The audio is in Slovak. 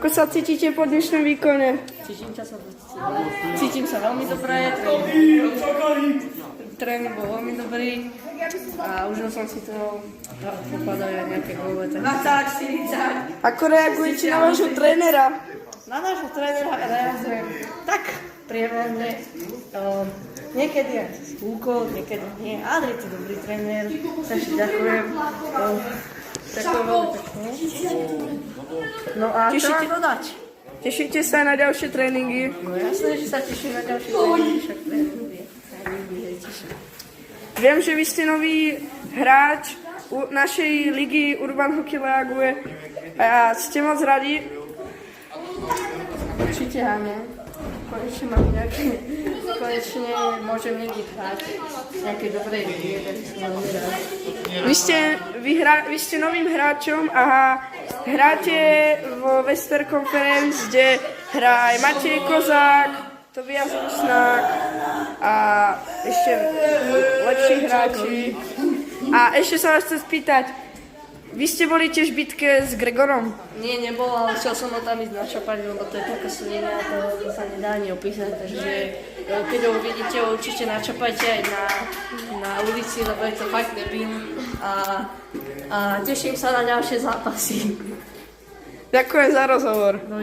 Ako sa cítite po dnešnom výkone? Cítim sa veľmi dobre, tréning bol veľmi dobrý a užil som si to popadajú aj nejaké góly. Ako reagujete na vášho trénera? Na nášho trénera reagujem tak priemerne. Niekedy aj skúko, niekedy nie. Adri, ty dobrý tréner, takže ďakujem. Ďakujem veľmi pekne. No a čo mám dodať? Tešíte sa na ďalšie tréningy? No jasné, že sa teším na ďalšie tréningy, však tréningy je teším. Viem, že vy ste nový hráč našej ligy Urban Hockey League a ste moc radi. Určite áno. Konečne môžem niekde hrať nejaké dobrej ligy, takže som veľmi rád. Vy ste novým hráčom a hráte vo Western Conference, kde hrá aj Matej Kozák, Tobias Rusnák a ešte lepší hráči. A ešte sa vás chcem spýtať, vy ste boli tiež v bitke s Gregorom? Nie, nebol, ale chcel som ho tam ísť načapať, lebo to je taká slina, to sa nedá ani opísať, takže keď ho uvidíte, určite načapajte aj na ulici, lebo je to fakt debil a teším sa na ďalšie zápasy. Ďakujem za rozhovor. No,